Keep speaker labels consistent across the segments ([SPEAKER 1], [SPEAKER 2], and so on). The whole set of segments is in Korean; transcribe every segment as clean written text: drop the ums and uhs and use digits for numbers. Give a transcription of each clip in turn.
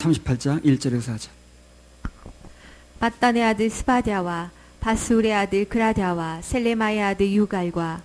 [SPEAKER 1] 38장 1절에서 4절.
[SPEAKER 2] 밧단의 아들 스바랴와 바스울의 아들 그라랴와 셀레마의 아들 유갈과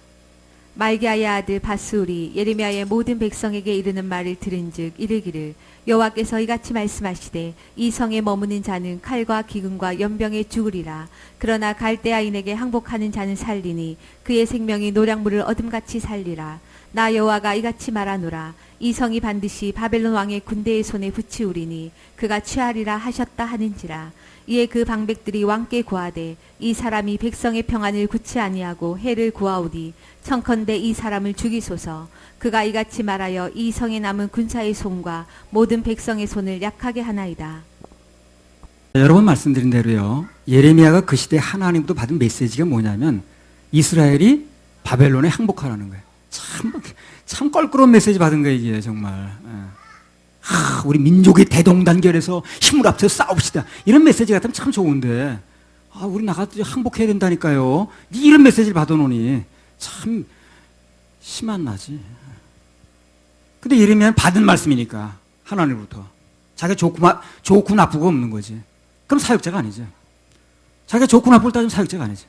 [SPEAKER 2] 말기야의 아들 바스울이 예레미야의 모든 백성에게 이르는 말을 들은즉 이르기를 여호와께서 이같이 말씀하시되 이 성에 머무는 자는 칼과 기근과 연병에 죽으리라. 그러나 갈대아인에게 항복하는 자는 살리니 그의 생명이 노량물을 얻음같이 살리라. 나 여호와가 이같이 말하노라. 이 성이 반드시 바벨론 왕의 군대의 손에 붙이우리니 그가 취하리라 하셨다 하는지라. 이에 그 방백들이 왕께 고하되 이 사람이 백성의 평안을 굳지 아니하고 해를 구하오니 청컨대 이 사람을 죽이소서. 그가 이같이 말하여 이 성에 남은 군사의 손과 모든 백성의 손을 약하게 하나이다.
[SPEAKER 1] 여러 번 말씀드린 대로요, 예레미야가 그 시대 하나님부터 받은 메시지가 뭐냐면 이스라엘이 바벨론에 항복하라는 거예요. 참 껄끄러운 메시지 받은 거예요, 이게 정말. 우리 민족이 대동단결해서 힘을 합쳐서 싸웁시다. 이런 메시지 같으면 참 좋은데, 우리 나가서 항복해야 된다니까요. 이런 메시지를 받아놓으니 참 심한 나지. 근데 예레미야는 받은 말씀이니까, 하나님으로부터. 자기가 좋고 나쁘고 없는 거지. 그럼 사역자가 아니죠. 자기가 좋고 나쁘고 따지면 사역자가 아니죠.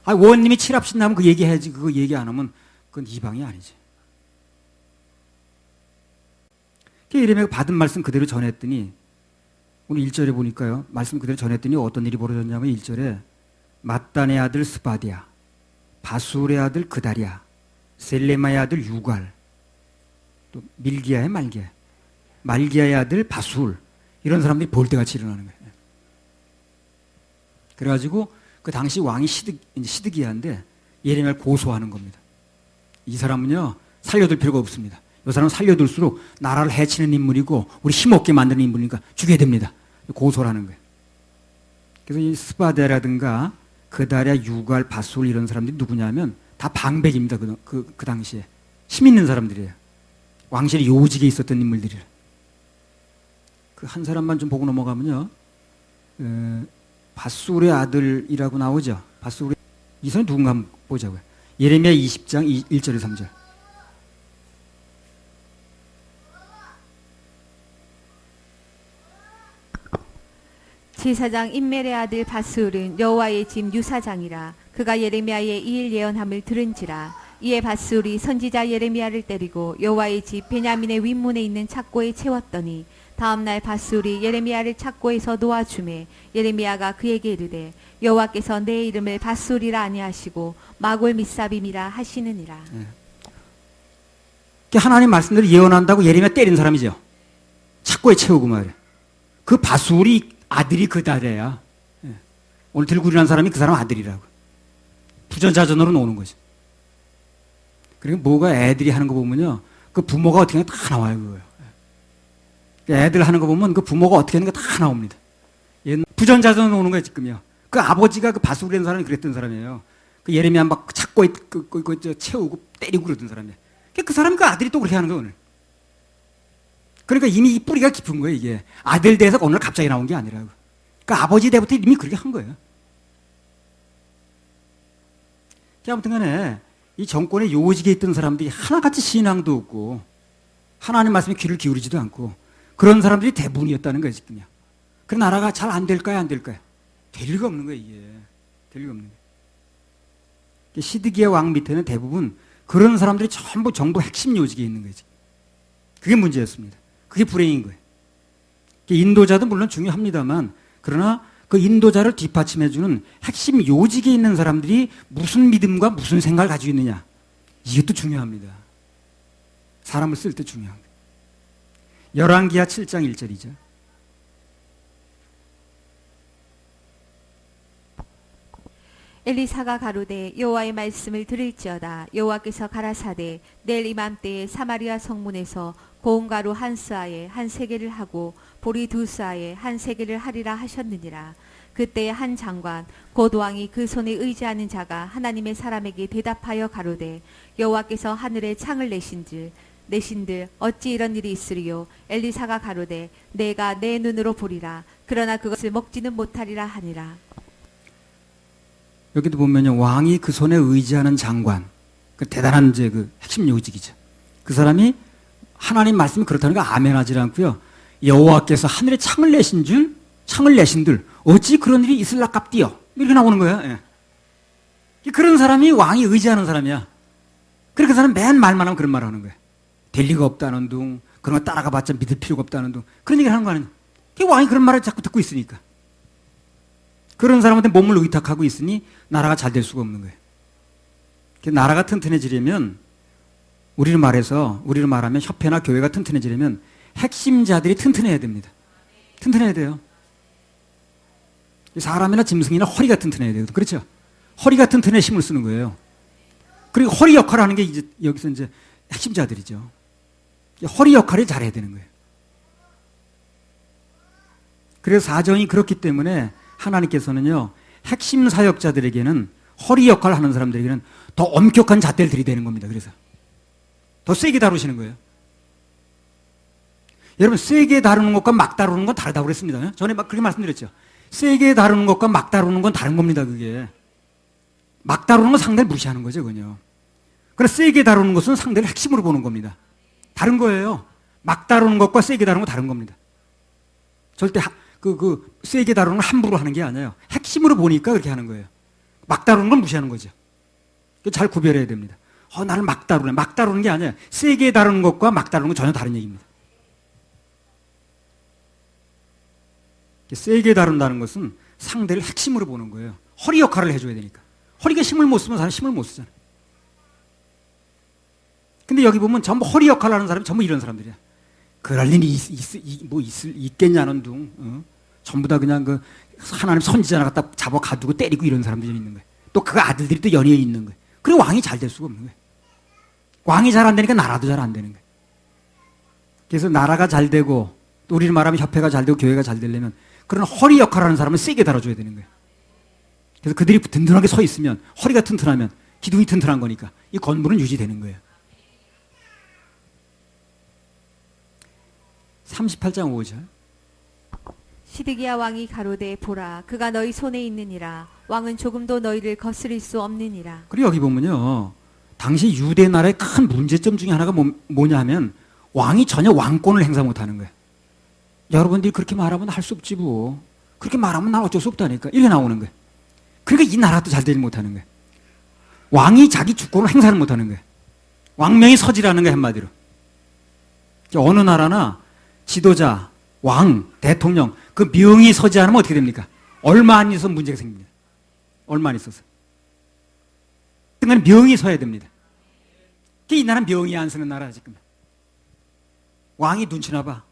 [SPEAKER 1] 원님이 칠합신나면 그 얘기해야지. 그거 얘기 안 하면 그건 이방이 아니지. 예레미야가 받은 말씀 그대로 전했더니, 오늘 1절에 보니까요, 말씀 그대로 전했더니 어떤 일이 벌어졌냐면 1절에 맏단의 아들 스바디아, 바술의 아들 그다랴, 셀레마의 아들 유갈, 또 밀기야의 말기야의 아들 바술, 이런 사람들이 볼때같이 일어나는 거예요. 그래가지고 그 당시 왕이 시드기야인데 예레미야를 고소하는 겁니다. 이 사람은요, 살려둘 필요가 없습니다. 이 사람은 살려둘수록 나라를 해치는 인물이고 우리 힘없게 만드는 인물이니까 죽여야 됩니다. 고소를 하는 거예요. 그래서 이 스바데라든가 그다랴, 유갈, 바술 이런 사람들이 누구냐면 다 방백입니다. 그 당시에 힘 있는 사람들이에요. 왕실의 요직에 있었던 인물들이에요. 그 한 사람만 좀 보고 넘어가면요, 바술의 아들이라고 나오죠. 바술의, 이 사람이 누군가 한번 보자고요. 예레미야 20장 1절에 3절.
[SPEAKER 2] 제사장 임멜의 아들 바스울은 여호와의 집 유사장이라. 그가 예레미야의 이 일 예언함을 들은지라. 이에 바스울이 선지자 예레미야를 때리고 여호와의 집 베냐민의 윗문에 있는 착고에 채웠더니 다음날 바스울이 예레미야를 착고에서 놓아주매 예레미야가 그에게 이르되 여호와께서 내 이름을 바스울이라 아니하시고 마골 미사빔이라 하시느니라.
[SPEAKER 1] 하나님 말씀대로 예언한다고 예레미야 때린 사람이죠. 착고에 채우고 말이야. 그 바술이 아들이 그다랴야. 오늘 들고 일어난 사람이 그 사람 아들이라고. 부전자전으로 노는 거지. 그리고 뭐가 애들이 하는 거 보면요, 그 부모가 어떻게 하는 게 다 나와요, 그거요. 애들 하는 거 보면 그 부모가 어떻게 하는 게 다 나옵니다. 부전자전으로 노는 거예요, 지금요. 그 아버지가 그 바술이라는 사람이 그랬던 사람이에요. 그 예레미야 막 찾고 채우고 때리고 그러던 사람이에요. 그 사람이 그 아들이 또 그렇게 하는 거예요, 오늘. 그러니까 이미 이 뿌리가 깊은 거예요, 이게. 아들 대에서 오늘 갑자기 나온 게 아니라고. 그러니까 아버지 때부터 이미 그렇게 한 거예요. 아무튼 간에 이 정권의 요직에 있던 사람들이 하나같이 신앙도 없고 하나님 말씀에 귀를 기울이지도 않고 그런 사람들이 대부분이었다는 거예요, 지금요. 그 나라가 잘 안 될까요, 안 될까요? 될 리가 없는 거예요, 이게. 될 리가 없는 거예요. 시드기야 왕 밑에는 대부분 그런 사람들이 전부 정부 핵심 요직에 있는 거지. 그게 문제였습니다. 그게 불행인 거예요. 인도자도 물론 중요합니다만, 그러나 그 인도자를 뒷받침해주는 핵심 요직에 있는 사람들이 무슨 믿음과 무슨 생각을 가지고 있느냐, 이것도 중요합니다. 사람을 쓸 때 중요한 거예요. 열왕기하 7장 1절이죠.
[SPEAKER 2] 엘리사가 가로되 여호와의 말씀을 들을지어다. 여호와께서 가라사대 내일 이맘때에 사마리아 성문에서 고운가루 한 스아에 한 세겔을 하고 보리 두 스아에 한 세겔을 하리라 하셨느니라. 그때 한 장관 곧 왕이 그 손에 의지하는 자가 하나님의 사람에게 대답하여 가로되 여호와께서 하늘에 창을 내신들 어찌 이런 일이 있으리요. 엘리사가 가로되 내가 내 눈으로 보리라. 그러나 그것을 먹지는 못하리라 하니라.
[SPEAKER 1] 여기도 보면요, 왕이 그 손에 의지하는 장관, 그 대단한 그 핵심 요직이죠. 그 사람이 하나님 말씀이 그렇다는 거 아멘하지 않고요, 여호와께서 하늘에 창을 내신들 어찌 그런 일이 있을라깝디요. 이렇게 나오는 거예요. 예. 그런 사람이 왕이 의지하는 사람이야. 그렇게 그 사람 맨 말만 하면 그런 말을 하는 거예요. 될 리가 없다는 둥, 그런 거 따라가 봤자 믿을 필요가 없다는 둥, 그런 얘기를 하는 거 아니에요. 왕이 그런 말을 자꾸 듣고 있으니까. 그런 사람한테 몸을 의탁하고 있으니 나라가 잘 될 수가 없는 거예요. 나라가 튼튼해지려면 우리를 말하면 협회나 교회가 튼튼해지려면 핵심자들이 튼튼해야 됩니다. 튼튼해야 돼요. 사람이나 짐승이나 허리가 튼튼해야 돼요. 그렇죠? 허리가 튼튼해 힘을 쓰는 거예요. 그리고 허리 역할을 하는 게 이제 여기서 이제 핵심자들이죠. 허리 역할을 잘해야 되는 거예요. 그래서 사정이 그렇기 때문에 하나님께서는요, 핵심 사역자들에게는 허리 역할을 하는 사람들에게는 더 엄격한 잣대를 들이대는 겁니다. 그래서 더 세게 다루시는 거예요. 여러분, 세게 다루는 것과 막 다루는 건 다르다고 그랬습니다. 전에 막 그렇게 말씀드렸죠. 세게 다루는 것과 막 다루는 건 다른 겁니다. 그게 막 다루는 건 상대를 무시하는 거죠, 그죠? 그래서 세게 다루는 것은 상대를 핵심으로 보는 겁니다. 다른 거예요. 막 다루는 것과 세게 다루는 건 다른 겁니다. 절대 세게 다루는 건 함부로 하는 게 아니에요. 핵심으로 보니까 그렇게 하는 거예요. 막 다루는 건 무시하는 거죠. 잘 구별해야 됩니다. 나를 막 다루네. 막 다루는 게 아니에요. 세게 다루는 것과 막 다루는 건 전혀 다른 얘기입니다. 세게 다룬다는 것은 상대를 핵심으로 보는 거예요. 허리 역할을 해줘야 되니까. 허리가 힘을 못 쓰면 사람 힘을 못 쓰잖아요. 근데 여기 보면 전부 허리 역할을 하는 사람이 전부 이런 사람들이야. 그럴 일이 있겠냐는 둥. 전부 다 그냥 그 하나님 선지자 갖다 잡아 가두고 때리고 이런 사람들이 있는 거예요. 또 그 아들들이 또 연이어 있는 거예요. 그리고 왕이 잘 될 수가 없는 거예요. 왕이 잘 안 되니까 나라도 잘 안 되는 거예요. 그래서 나라가 잘 되고 또 우리를 말하면 협회가 잘 되고 교회가 잘 되려면 그런 허리 역할을 하는 사람은 세게 다뤄줘야 되는 거예요. 그래서 그들이 든든하게 서 있으면 허리가 튼튼하면 기둥이 튼튼한 거니까 이 건물은 유지되는 거예요. 38장 5절.
[SPEAKER 2] 시드기야 왕이 가로되 보라 그가 너희 손에 있느니라 왕은 조금도 너희를 거스릴 수 없느니라.
[SPEAKER 1] 그리고 여기 보면요, 당시 유대 나라의 큰 문제점 중에 하나가 뭐냐 하면 왕이 전혀 왕권을 행사 못하는 거예요. 여러분들이 그렇게 말하면 할 수 없지 뭐. 그렇게 말하면 난 어쩔 수 없다니까. 이렇게 나오는 거예요. 그러니까 이 나라도 잘 되지 못하는 거예요. 왕이 자기 주권을 행사를 못하는 거예요. 왕명이 서지라는 거예요, 한마디로. 어느 나라나 지도자, 왕, 대통령 그 명이 서지 않으면 어떻게 됩니까? 얼마 안 있어서 문제가 생깁니다. 얼마 안 있어서. 그러니까 명이 서야 됩니다. 이 나라는 명이 안 서는 나라야 지금. 왕이 눈치나 봐.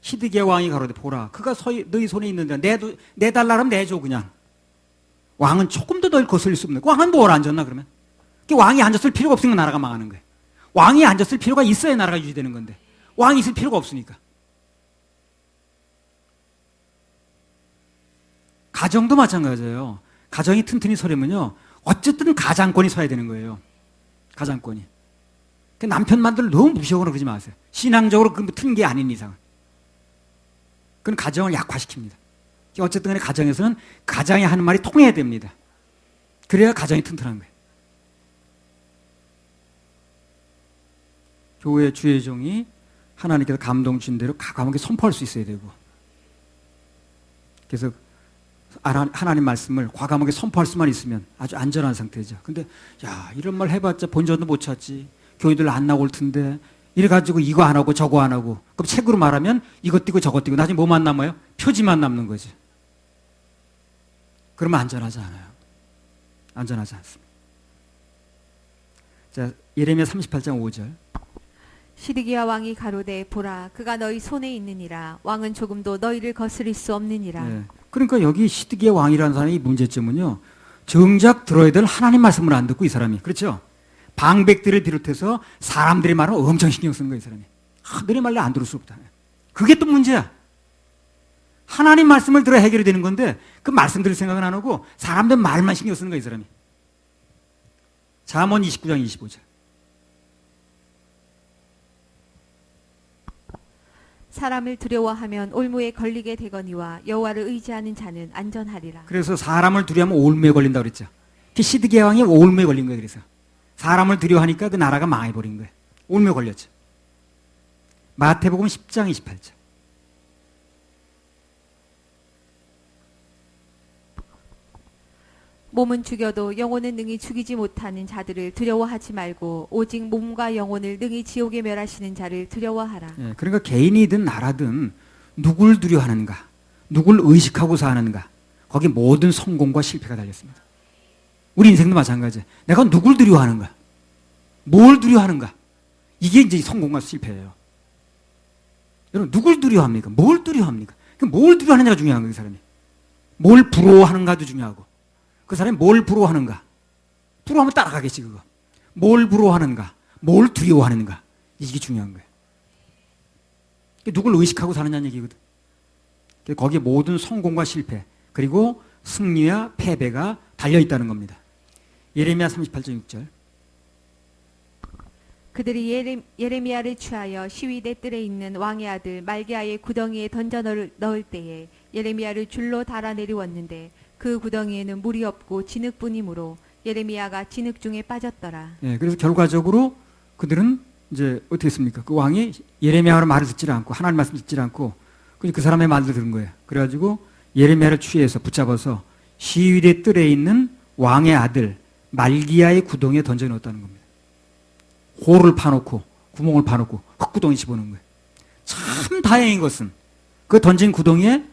[SPEAKER 1] 시드기야 왕이 가로되 보라 그가 너희 손에 있는데 내달라면 내줘 그냥. 왕은 조금도 널 거슬릴 수 없는 거예요. 왕은 뭘 앉았나 그러면? 왕이 앉았을 필요가 없으니까 나라가 망하는 거예요. 왕이 앉았을 필요가 있어야 나라가 유지되는 건데 왕이 있을 필요가 없으니까. 가정도 마찬가지예요. 가정이 튼튼히 서려면요, 어쨌든 가장권이 서야 되는 거예요. 가장권이. 남편만들 너무 무시하거나 그러지 마세요. 신앙적으로 튼 게 아닌 이상. 그건 가정을 약화시킵니다. 어쨌든 간에 가정에서는 가장이 하는 말이 통해야 됩니다. 그래야 가정이 튼튼한 거예요. 교회 주의 종이 하나님께서 감동 주신 대로 과감하게 선포할 수 있어야 되고, 그래서 하나님 말씀을 과감하게 선포할 수만 있으면 아주 안전한 상태죠. 근데 이런 말 해봤자 본전도 못 찾지, 교회들 안 나올 텐데 이래가지고 이거 안 하고 저거 안 하고, 그럼 책으로 말하면 이것 띄고 저것 띄고 나중에 뭐만 남아요? 표지만 남는 거지. 그러면 안전하지 않아요. 안전하지 않습니다. 자, 예레미야 38장 5절.
[SPEAKER 2] 시드기야 왕이 가로되 보라 그가 너희 손에 있느니라 왕은 조금도 너희를 거스릴 수 없느니라.
[SPEAKER 1] 네. 그러니까 여기 시드기야 왕이라는 사람의 문제점은요, 정작 들어야 될 하나님 말씀을 안 듣고 이 사람이, 그렇죠? 방백들을 비롯해서 사람들의 말을 엄청 신경 쓰는 거예요, 이 사람이. 너네 말을 안 들을 수 없다. 그게 또 문제야. 하나님 말씀을 들어야 해결이 되는 건데 그 말씀 들을 생각은 안 하고 사람들 말만 신경 쓰는 거예요, 이 사람이. 잠언 29장 25절.
[SPEAKER 2] 사람을 두려워하면 올무에 걸리게 되거니와 여호와를 의지하는 자는 안전하리라.
[SPEAKER 1] 그래서 사람을 두려워하면 올무에 걸린다고 그랬죠. 시드기야 왕이 올무에 걸린 거예요. 그래서 사람을 두려워하니까 그 나라가 망해버린 거예요. 올무에 걸렸죠. 마태복음 10장 28절.
[SPEAKER 2] 몸은 죽여도 영혼은 능히 죽이지 못하는 자들을 두려워하지 말고 오직 몸과 영혼을 능히 지옥에 멸하시는 자를 두려워하라.
[SPEAKER 1] 예, 그러니까 개인이든 나라든 누굴 두려워하는가, 누굴 의식하고 사는가, 거기 모든 성공과 실패가 달렸습니다. 우리 인생도 마찬가지예요. 내가 누굴 두려워하는가, 뭘 두려워하는가, 이게 이제 성공과 실패예요. 여러분, 누굴 두려워합니까? 뭘 두려워합니까? 뭘 두려워하느냐가 중요한 거예요, 그 사람이. 뭘 부러워하는가도 중요하고, 그 사람이 뭘 부러워하는가. 부러워하면 따라가겠지, 그거. 뭘 부러워하는가, 뭘 두려워하는가, 이게 중요한 거예요. 누굴 의식하고 사느냐는 얘기거든. 거기에 모든 성공과 실패, 그리고 승리와 패배가 달려있다는 겁니다. 예레미야 38장 6절.
[SPEAKER 2] 그들이 예레미야를 취하여 시위대 뜰에 있는 왕의 아들 말기야의 구덩이에 던져 넣을 때에 예레미야를 줄로 달아 내리웠는데 그 구덩이에는 물이 없고 진흙뿐이므로 예레미야가 진흙 중에 빠졌더라.
[SPEAKER 1] 예, 그래서 결과적으로 그들은 이제 어떻게 했습니까? 그 왕이 예레미야의 말을 듣지 않고 하나님 말씀 듣지 않고 그 사람의 말을 들은 거예요. 그래가지고 예레미야를 취해서 붙잡아서 시위대 뜰에 있는 왕의 아들 말기야의 구덩이에 던져 넣었다는 겁니다. 홀을 파놓고 구멍을 파놓고 흙구덩이 집어넣은 거예요. 참 다행인 것은 그 던진 구덩이에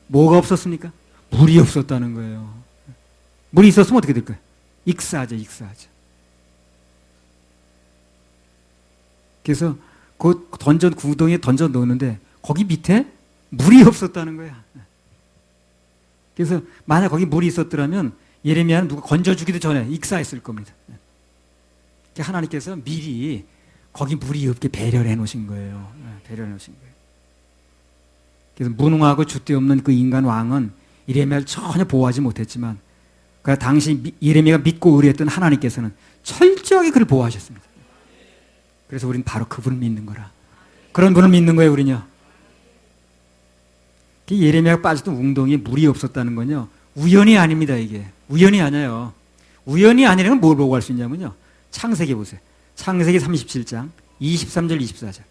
[SPEAKER 1] 뭐가 없었습니까? 물이 없었다는 거예요. 물이 있었으면 어떻게 될까요? 익사하죠. 그래서 그 구덩이에 던져 넣었는데 거기 밑에 물이 없었다는 거야. 그래서 만약 거기 물이 있었더라면 예레미야는 누가 건져주기도 전에 익사했을 겁니다. 하나님께서 미리 거기 물이 없게 배려를 해놓으신 거예요. 배려해 놓으신 거예요. 그래서 무능하고 줏대 없는 그 인간 왕은 예레미야를 전혀 보호하지 못했지만 그 당시 예레미야가 믿고 의뢰했던 하나님께서는 철저하게 그를 보호하셨습니다. 그래서 우리는 바로 그분을 믿는 거라. 그런 분을 믿는 거예요, 우리는요. 예레미야가 빠졌던 웅덩이에 물이 없었다는 건요, 우연이 아닙니다, 이게. 우연이 아니에요. 우연이 아니라면 뭘 보고 할 수 있냐면요. 창세기 보세요. 창세기 37장 23절 24절.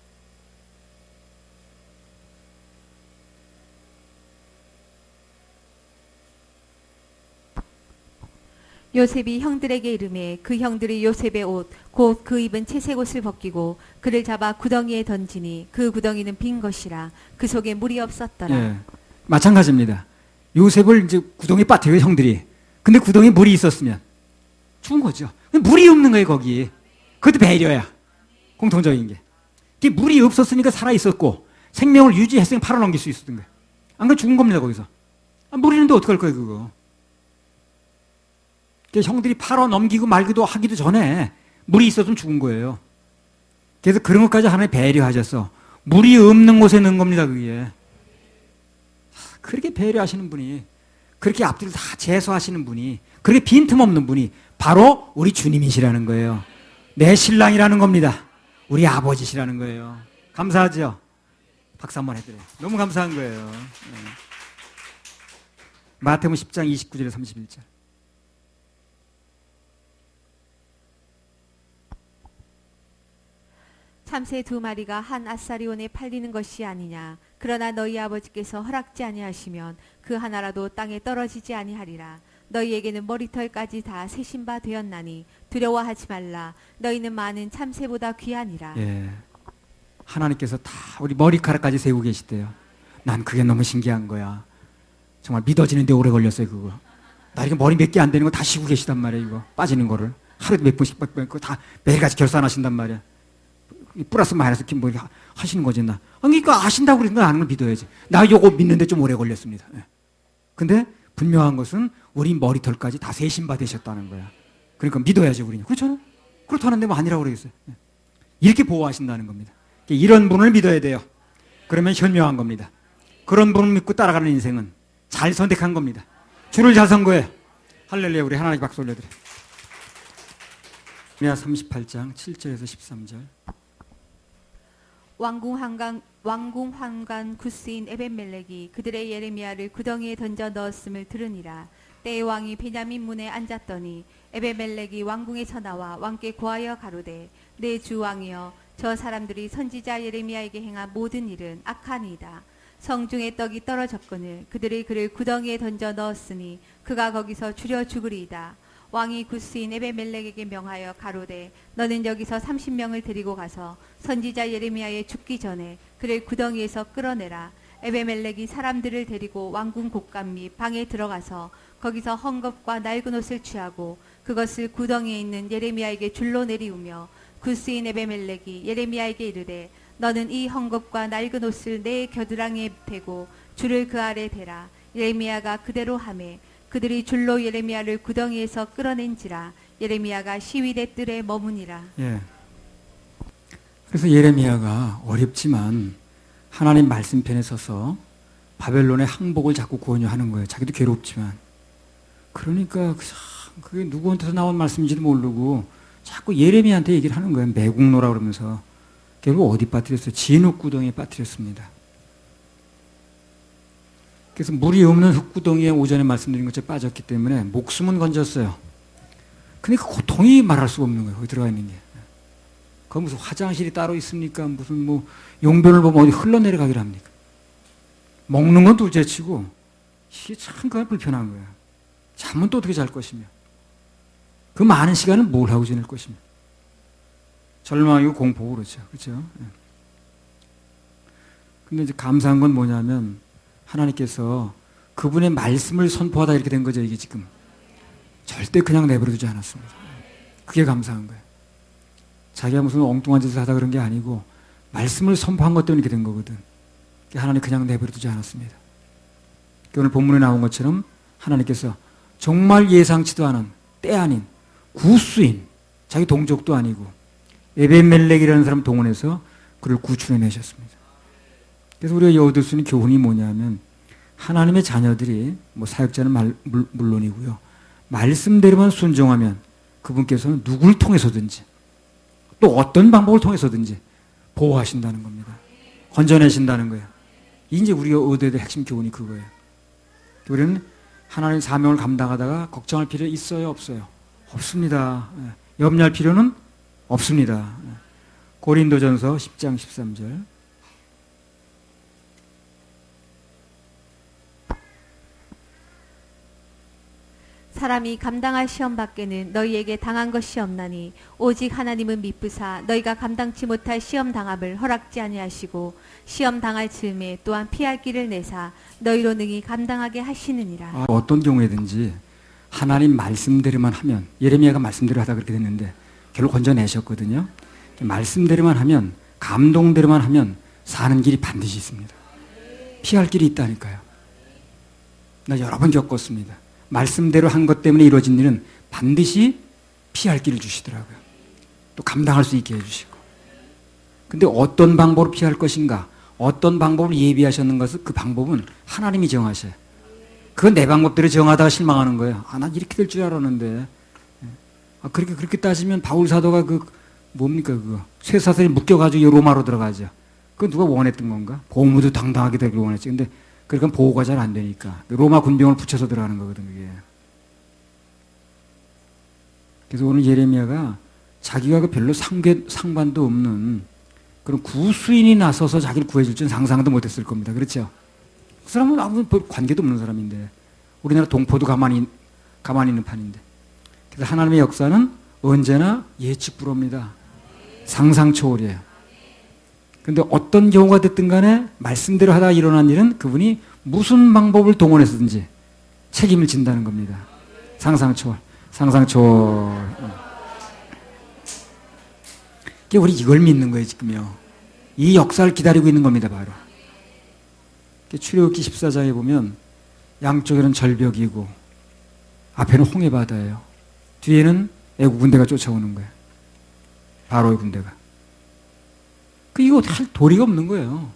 [SPEAKER 2] 요셉이 형들에게 이르매 그 형들이 요셉의 옷 곧 그 입은 채색 옷을 벗기고 그를 잡아 구덩이에 던지니 그 구덩이는 빈 것이라 그 속에 물이 없었더라.
[SPEAKER 1] 예, 마찬가지입니다. 요셉을 이제 구덩이에 빠뜨려요, 형들이. 근데 구덩이에 물이 있었으면 죽은 거죠. 물이 없는 거예요, 거기. 그것도 배려야. 공통적인 게. 그게 물이 없었으니까 살아있었고 생명을 유지했으니까 팔아넘길 수 있었던 거예요. 안 그러면 죽은 겁니다, 거기서. 물이 있는데 어떡할 거예요, 그거. 형들이 팔아넘기고 말기도 하기도 전에 물이 있었으면 죽은 거예요. 그래서 그런 것까지 하나님 배려하셔서 물이 없는 곳에 넣은 겁니다, 그게. 그렇게 배려하시는 분이, 그렇게 앞뒤를 다 제수하시는 분이, 그렇게 빈틈없는 분이 바로 우리 주님이시라는 거예요. 내 신랑이라는 겁니다. 우리 아버지시라는 거예요. 감사하죠? 박수 한번 해드려요. 너무 감사한 거예요. 네. 마태복음 10장 29절에 31절.
[SPEAKER 2] 참새 두 마리가 한 아사리온에 팔리는 것이 아니냐. 그러나 너희 아버지께서 허락지 아니하시면 그 하나라도 땅에 떨어지지 아니하리라. 너희에게는 머리털까지 다 세신 바 되었나니 두려워하지 말라. 너희는 많은 참새보다 귀하니라.
[SPEAKER 1] 예. 하나님께서 다 우리 머리카락까지 세우고 계시대요. 난 그게 너무 신기한 거야. 정말 믿어지는데 오래 걸렸어요, 그거. 나 이렇게 머리 몇 개 안 되는 거 다 쉬고 계시단 말이에요, 이거. 빠지는 거를. 하루에 몇 분씩 그거 다 매일같이 결산하신단 말이야. 플러스 마이너스 뭐 하시는 거지, 나. 그러니까 아신다고 그러는 건 아는 걸 믿어야지. 나 요거 믿는데 좀 오래 걸렸습니다. 예. 근데 분명한 것은 우리 머리털까지 다 세신 바 되셨다는 거야. 그러니까 믿어야지, 우리는. 그렇잖아? 그렇다는데 뭐 아니라고 그러겠어요. 예. 이렇게 보호하신다는 겁니다. 이런 분을 믿어야 돼요. 그러면 현명한 겁니다. 그런 분을 믿고 따라가는 인생은 잘 선택한 겁니다. 주를 잘 선 거예요. 할렐루야, 우리 하나님 박수 올려드려요. 38장 7절에서 13절.
[SPEAKER 2] 왕궁 환관 구스인 에벤멜렉이 그들의 예레미야를 구덩이에 던져 넣었음을 들으니라. 때의 왕이 베냐민 문에 앉았더니 에벤멜렉이 왕궁에서 나와 왕께 고하여 가로되 내 주 왕이여 저 사람들이 선지자 예레미야에게 행한 모든 일은 악하니이다. 성중에 떡이 떨어졌거늘 그들이 그를 구덩이에 던져 넣었으니 그가 거기서 죽여 죽으리이다. 왕이 구스인 에베멜렉에게 명하여 가로되 너는 여기서 30명을 데리고 가서 선지자 예레미야의 죽기 전에 그를 구덩이에서 끌어내라. 에베멜렉이 사람들을 데리고 왕궁 곳간 및 방에 들어가서 거기서 헝겊과 낡은 옷을 취하고 그것을 구덩이에 있는 예레미야에게 줄로 내리우며 구스인 에베멜렉이 예레미야에게 이르되 너는 이 헝겊과 낡은 옷을 내 겨드랑이에 대고 줄을 그 아래 대라. 예레미야가 그대로 하매 그들이 줄로 예레미야를 구덩이에서 끌어낸지라. 예레미야가 시위대 뜰에 머무니라.
[SPEAKER 1] 예. 그래서 예레미야가 어렵지만 하나님 말씀편에 서서 바벨론의 항복을 자꾸 권유하는 거예요. 자기도 괴롭지만. 그러니까 그게 누구한테서 나온 말씀인지도 모르고 자꾸 예레미야한테 얘기를 하는 거예요. 매국노라 그러면서. 결국 어디 빠뜨렸어요? 진흙구덩이에 빠뜨렸습니다. 그래서 물이 없는 흙구덩이에 오전에 말씀드린 것처럼 빠졌기 때문에 목숨은 건졌어요. 근데 그 고통이 말할 수가 없는 거예요. 거기 들어가 있는 게. 거기 무슨 화장실이 따로 있습니까? 무슨 뭐 용변을 보면 어디 흘러내려가기를 합니까? 먹는 건 둘째치고 이게 참 그건 불편한 거예요. 잠은 또 어떻게 잘 것이며 그 많은 시간은 뭘 하고 지낼 것이며 절망이고 공포고 그렇죠. 그렇죠? 근데 이제 감사한 건 뭐냐면 하나님께서 그분의 말씀을 선포하다 이렇게 된 거죠. 이게 지금 절대 그냥 내버려두지 않았습니다. 그게 감사한 거예요. 자기가 무슨 엉뚱한 짓을 하다 그런 게 아니고 말씀을 선포한 것 때문에 이렇게 된 거거든. 하나님 그냥 내버려두지 않았습니다. 오늘 본문에 나온 것처럼 하나님께서 정말 예상치도 않은 때 아닌 구수인 자기 동족도 아니고 에벤멜렉이라는 사람 동원해서 그를 구출해내셨습니다. 그래서 우리가 얻을 수 있는 교훈이 뭐냐면 하나님의 자녀들이 뭐 사역자는 물론이고요. 말씀대로만 순종하면 그분께서는 누구를 통해서든지 또 어떤 방법을 통해서든지 보호하신다는 겁니다. 건져내신다는 거예요. 이제 우리가 얻어야 될 핵심 교훈이 그거예요. 우리는 하나님의 사명을 감당하다가 걱정할 필요 있어요? 없어요? 없습니다. 염려할 필요는 없습니다. 고린도전서 10장 13절
[SPEAKER 2] 사람이 감당할 시험 밖에는 너희에게 당한 것이 없나니 오직 하나님은 미쁘사 너희가 감당치 못할 시험 당함을 허락지 아니하시고 시험 당할 즈음에 또한 피할 길을 내사 너희로 능히 감당하게 하시느니라.
[SPEAKER 1] 어떤 경우에든지 하나님 말씀대로만 하면 예레미야가 말씀대로 하다 그렇게 됐는데 결국 건져내셨거든요. 말씀대로만 하면 감동대로만 하면 사는 길이 반드시 있습니다. 피할 길이 있다니까요. 나 여러 번 겪었습니다. 말씀대로 한 것 때문에 이루어진 일은 반드시 피할 길을 주시더라고요. 또 감당할 수 있게 해주시고. 근데 어떤 방법으로 피할 것인가, 어떤 방법을 예비하셨는 것을 그 방법은 하나님이 정하셔요. 그건 내 방법대로 정하다가 실망하는 거예요. 난 이렇게 될 줄 알았는데. 그렇게 따지면 바울 사도가 뭡니까 그거 쇠사슬이 묶여가지고 로마로 들어가죠. 그건 누가 원했던 건가? 보무도 당당하게 되길 원했지. 근데 그러니까 보호가 잘 안 되니까 로마 군병을 붙여서 들어가는 거거든 그게. 그래서 오늘 예레미야가 자기가 별로 상관도 없는 그런 구수인이 나서서 자기를 구해줄 줄 상상도 못했을 겁니다. 그렇죠? 그 사람은 아무 관계도 없는 사람인데 우리나라 동포도 가만히 있는 판인데. 그래서 하나님의 역사는 언제나 예측 불허입니다. 상상 초월이에요. 근데 어떤 경우가 됐든 간에 말씀대로 하다가 일어난 일은 그분이 무슨 방법을 동원해서든지 책임을 진다는 겁니다. 상상 초월. 우리 이걸 믿는 거예요, 지금요. 이 역사를 기다리고 있는 겁니다, 바로. 출애굽기 14장에 보면 양쪽에는 절벽이고 앞에는 홍해바다예요. 뒤에는 애국 군대가 쫓아오는 거예요. 바로의 군대가. 이거 할 도리가 없는 거예요.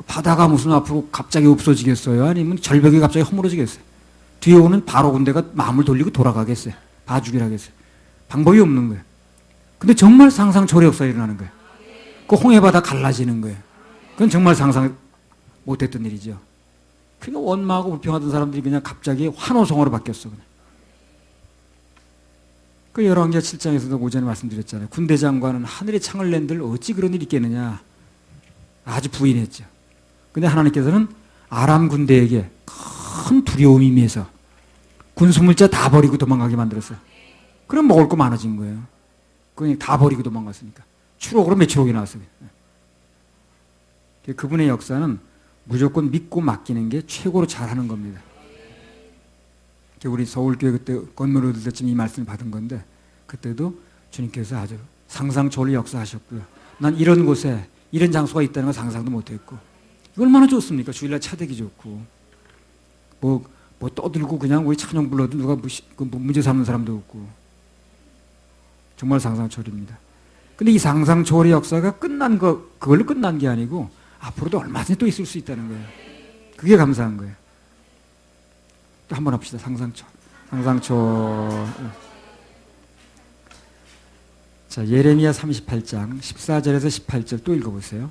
[SPEAKER 1] 바다가 무슨 앞으로 갑자기 없어지겠어요? 아니면 절벽이 갑자기 허물어지겠어요? 뒤에 오는 바로 군대가 마음을 돌리고 돌아가겠어요? 봐주기를 하겠어요? 방법이 없는 거예요. 근데 정말 상상 초월의 역사가 일어나는 거예요. 그 홍해바다 갈라지는 거예요. 그건 정말 상상 못했던 일이죠. 그러니까 원망하고 불평하던 사람들이 그냥 갑자기 환호성으로 바뀌었어. 그냥. 그 열왕기하 7장에서도 오전에 말씀드렸잖아요. 군대 장관은 하늘의 창을 낸들 어찌 그런 일이 있겠느냐. 아주 부인했죠. 근데 하나님께서는 아람 군대에게 큰 두려움이 임해서 군수물자 다 버리고 도망가게 만들었어요. 그럼 먹을 거 많아진 거예요. 그냥 다 버리고 도망갔으니까. 추록으로 며칠옥이 나왔어요. 그분의 역사는 무조건 믿고 맡기는 게 최고로 잘하는 겁니다. 우리 서울교회 그때 건물 얻을 때쯤 이 말씀을 받은 건데 그때도 주님께서 아주 상상 초월 역사하셨고요. 난 이런 곳에 이런 장소가 있다는 걸 상상도 못했고 얼마나 좋습니까? 주일날 차대기 좋고 뭐 떠들고 그냥 우리 찬양 불러도 누가 문제 삼는 사람도 없고 정말 상상 초월입니다. 근데 이 상상 초월의 역사가 그걸로 끝난 게 아니고 앞으로도 얼마든지 또 있을 수 있다는 거예요. 그게 감사한 거예요. 또 한번 합시다. 상상초. 자, 예레미야 38장 14절에서 18절 또 읽어보세요.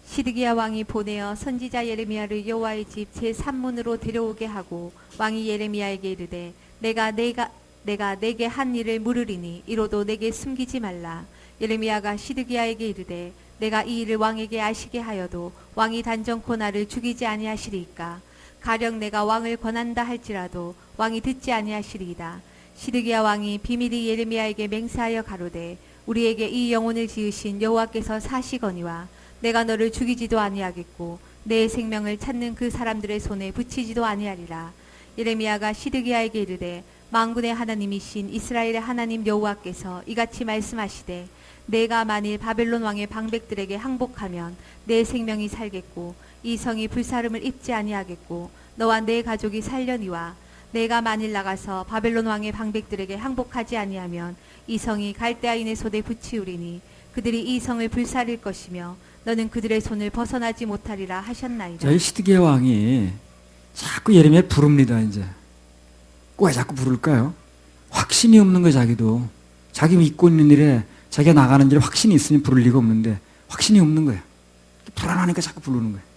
[SPEAKER 2] 시드기야 왕이 보내어 선지자 예레미야를 여호와의 집 제3문으로 데려오게 하고 왕이 예레미야에게 이르되 내가 내게 한 일을 물으리니 이로도 내게 숨기지 말라. 예레미야가 시드기야에게 이르되 내가 이 일을 왕에게 아시게 하여도 왕이 단정코 나를 죽이지 아니하시리이까. 가령 내가 왕을 권한다 할지라도 왕이 듣지 아니하시리이다. 시드기야 왕이 비밀이 예레미야에게 맹세하여 가로되 우리에게 이 영혼을 지으신 여호와께서 사시거니와 내가 너를 죽이지도 아니하겠고 내 생명을 찾는 그 사람들의 손에 붙이지도 아니하리라. 예레미야가 시드기야에게 이르되 만군의 하나님이신 이스라엘의 하나님 여호와께서 이같이 말씀하시되 내가 만일 바벨론 왕의 방백들에게 항복하면 내 생명이 살겠고 이 성이 불사름을 입지 아니하겠고 너와 내 가족이 살려니와 내가 만일 나가서 바벨론 왕의 방백들에게 항복하지 아니하면 이 성이 갈대아인의 손에 붙이우리니 그들이 이 성을 불사릴 것이며 너는 그들의 손을 벗어나지 못하리라 하셨나이다.
[SPEAKER 1] 자, 이 시드기야 왕이 자꾸 예레미야 부릅니다. 이제 왜 자꾸 부를까요? 확신이 없는 거예요. 자기도 자기 믿고 있는 일에 자기가 나가는 일에 확신이 있으니 부를 리가 없는데 확신이 없는 거예요. 불안하니까 자꾸 부르는 거예요.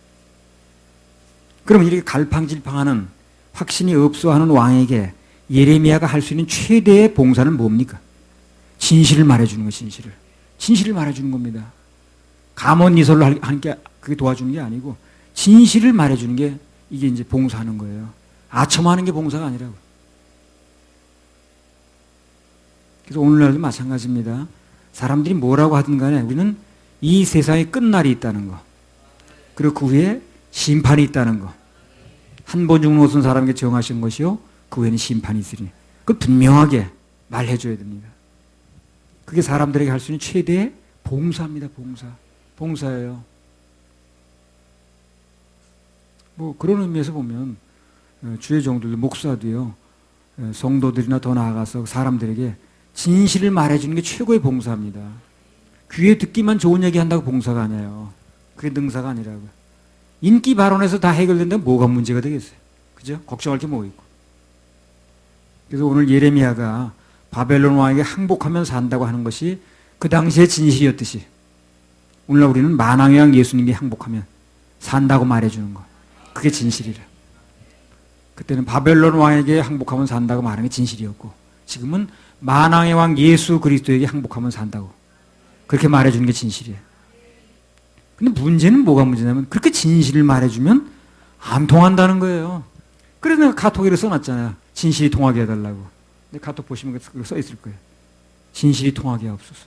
[SPEAKER 1] 그럼 이렇게 갈팡질팡하는 확신이 없어 하는 왕에게 예레미야가 할 수 있는 최대의 봉사는 뭡니까? 진실을 말해주는 거예요. 진실을 말해주는 겁니다. 감언이설로 하는 게 그게 도와주는 게 아니고 진실을 말해주는 게 이게 이제 봉사하는 거예요. 아첨하는 게 봉사가 아니라고. 그래서 오늘날도 마찬가지입니다. 사람들이 뭐라고 하든 간에 우리는 이 세상에 끝날이 있다는 거, 그리고 그 후에 심판이 있다는 거, 한 번 죽는 것은 사람에게 정하신 것이요 그 후에는 심판이 있으니 그걸 분명하게 말해줘야 됩니다. 그게 사람들에게 할 수 있는 최대의 봉사입니다. 봉사예요. 뭐 그런 의미에서 보면 주의 종들도 목사도요, 성도들이나 더 나아가서 사람들에게 진실을 말해주는 게 최고의 봉사입니다. 귀에 듣기만 좋은 얘기 한다고 봉사가 아니에요. 그게 능사가 아니라고요. 인기 발언에서 다 해결된다면 뭐가 문제가 되겠어요. 그죠? 걱정할 게 뭐 있고. 그래서 오늘 예레미야가 바벨론 왕에게 항복하면 산다고 하는 것이 그 당시의 진실이었듯이 오늘날 우리는 만왕의 왕 예수님이 항복하면 산다고 말해주는 거. 그게 진실이라. 그때는 바벨론 왕에게 항복하면 산다고 말하는 게 진실이었고 지금은 만왕의 왕 예수 그리스도에게 항복하면 산다고 그렇게 말해주는 게 진실이에요. 근데 문제는 뭐가 문제냐면 그렇게 진실을 말해주면 안 통한다는 거예요. 그래서 내가 카톡에를 써놨잖아요. 진실이 통하게 해달라고. 근데 카톡 보시면 그거 써있을 거예요. 진실이 통하게 하옵소서.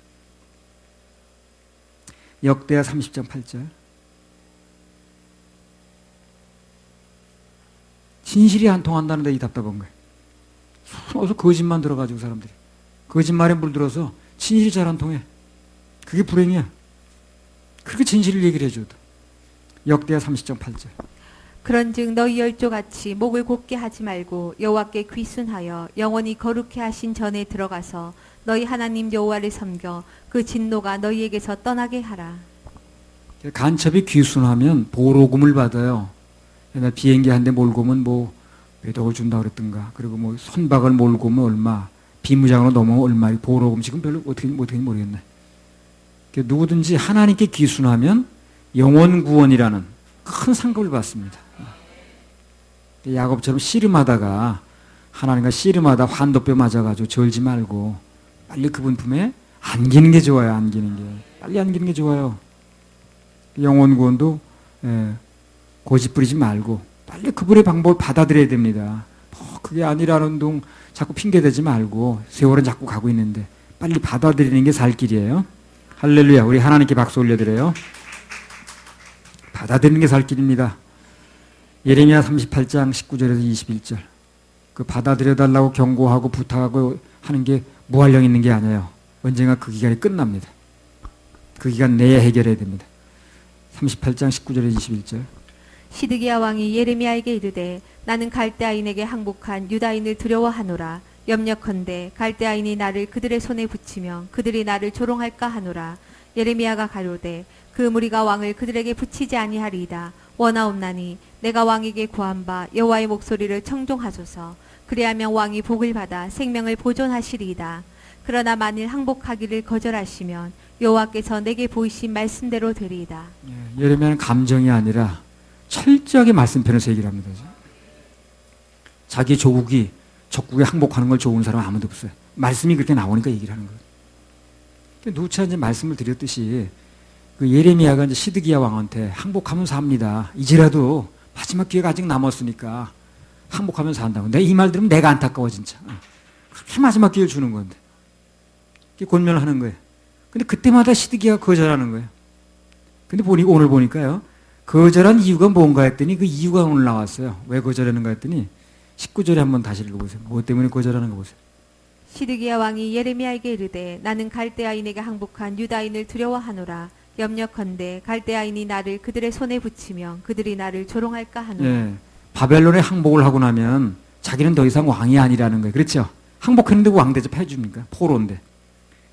[SPEAKER 1] 역대하 30장 8절. 진실이 안 통한다는데 이 답답한 거예요. 어서 거짓만 들어가지고 사람들이 거짓말에 물들어서 진실이 잘 안 통해. 그게 불행이야. 그렇게 진실을 얘기를 해줘도. 역대하 30장 8절.
[SPEAKER 2] 그런즉 너희 열조같이 목을 곧게 하지 말고 여호와께 귀순하여 영원히 거룩해 하신 전에 들어가서 너희 하나님 여호와를 섬겨 그 진노가 너희에게서 떠나게 하라.
[SPEAKER 1] 간첩이 귀순하면 보로금을 받아요. 옛날 비행기 한 대 몰고 오면 뭐 몇 억을 준다 그랬던가. 그리고 뭐 선박을 몰고 오면 얼마, 비무장으로 넘어오면 얼마, 보로금 지금 별로 어떻게 모르겠네. 누구든지 하나님께 귀순하면 영원 구원이라는 큰 상급을 받습니다. 야곱처럼 씨름하다가 하나님과 씨름하다 환도뼈 맞아가지고 절지 말고 빨리 그분 품에 안기는 게 좋아요. 안기는 게 빨리 안기는 게 좋아요. 영원 구원도 고집 부리지 말고 빨리 그분의 방법을 받아들여야 됩니다. 그게 아니라는 둥 자꾸 핑계대지 말고 세월은 자꾸 가고 있는데 빨리 받아들이는 게 살 길이에요. 할렐루야. 우리 하나님께 박수 올려드려요. 받아들이는 게 살 길입니다. 예레미야 38장 19절에서 21절. 그 받아들여달라고 경고하고 부탁하고 하는 게 무한령 있는 게 아니에요. 언젠가 그 기간이 끝납니다. 그 기간 내에 해결해야 됩니다. 38장 19절에서 21절.
[SPEAKER 2] 시드기야 왕이 예레미야에게 이르되 나는 갈대아인에게 항복한 유다인을 두려워하노라. 염려컨대 갈대아인이 나를 그들의 손에 붙이며 그들이 나를 조롱할까 하노라. 예레미야가 가로되 그 무리가 왕을 그들에게 붙이지 아니하리이다. 원하옵나니 내가 왕에게 구한 바 여호와의 목소리를 청종하소서. 그리하면 왕이 복을 받아 생명을 보존하시리이다. 그러나 만일 항복하기를 거절하시면 여호와께서 내게 보이신 말씀대로 되리이다.
[SPEAKER 1] 예레미야는 감정이 아니라 철저하게 말씀편에서 얘기를 합니다. 자기 조국이 적국에 항복하는 걸 좋은 사람은 아무도 없어요. 말씀이 그렇게 나오니까 얘기를 하는 거예요. 누차 이제 말씀을 드렸듯이 그 예레미야가 이제 시드기야 왕한테 항복하면 삽니다. 이제라도 마지막 기회가 아직 남았으니까 항복하면 산다고. 내가 이 말 들으면 내가 안타까워 진짜. 그렇게 마지막 기회를 주는 건데. 권면을 하는 거예요. 근데 그때마다 시드기야가 거절하는 거예요. 근데 오늘 보니까요. 거절한 이유가 뭔가 했더니 그 이유가 오늘 나왔어요. 왜 거절하는가 했더니 19절에 한번 다시 읽어보세요. 뭐 때문에 거절하는 거 보세요.
[SPEAKER 2] 시드기야 왕이 예레미야에게 이르되 나는 갈대아인에게 항복한 유다인을 두려워하노라. 염려컨대 갈대아인이 나를 그들의 손에 붙이며 그들이 나를 조롱할까 하노라.
[SPEAKER 1] 예, 바벨론에 항복을 하고 나면 자기는 더 이상 왕이 아니라는 거예요. 그렇죠? 항복했는데 왕 대접 해줍니까? 포로인데.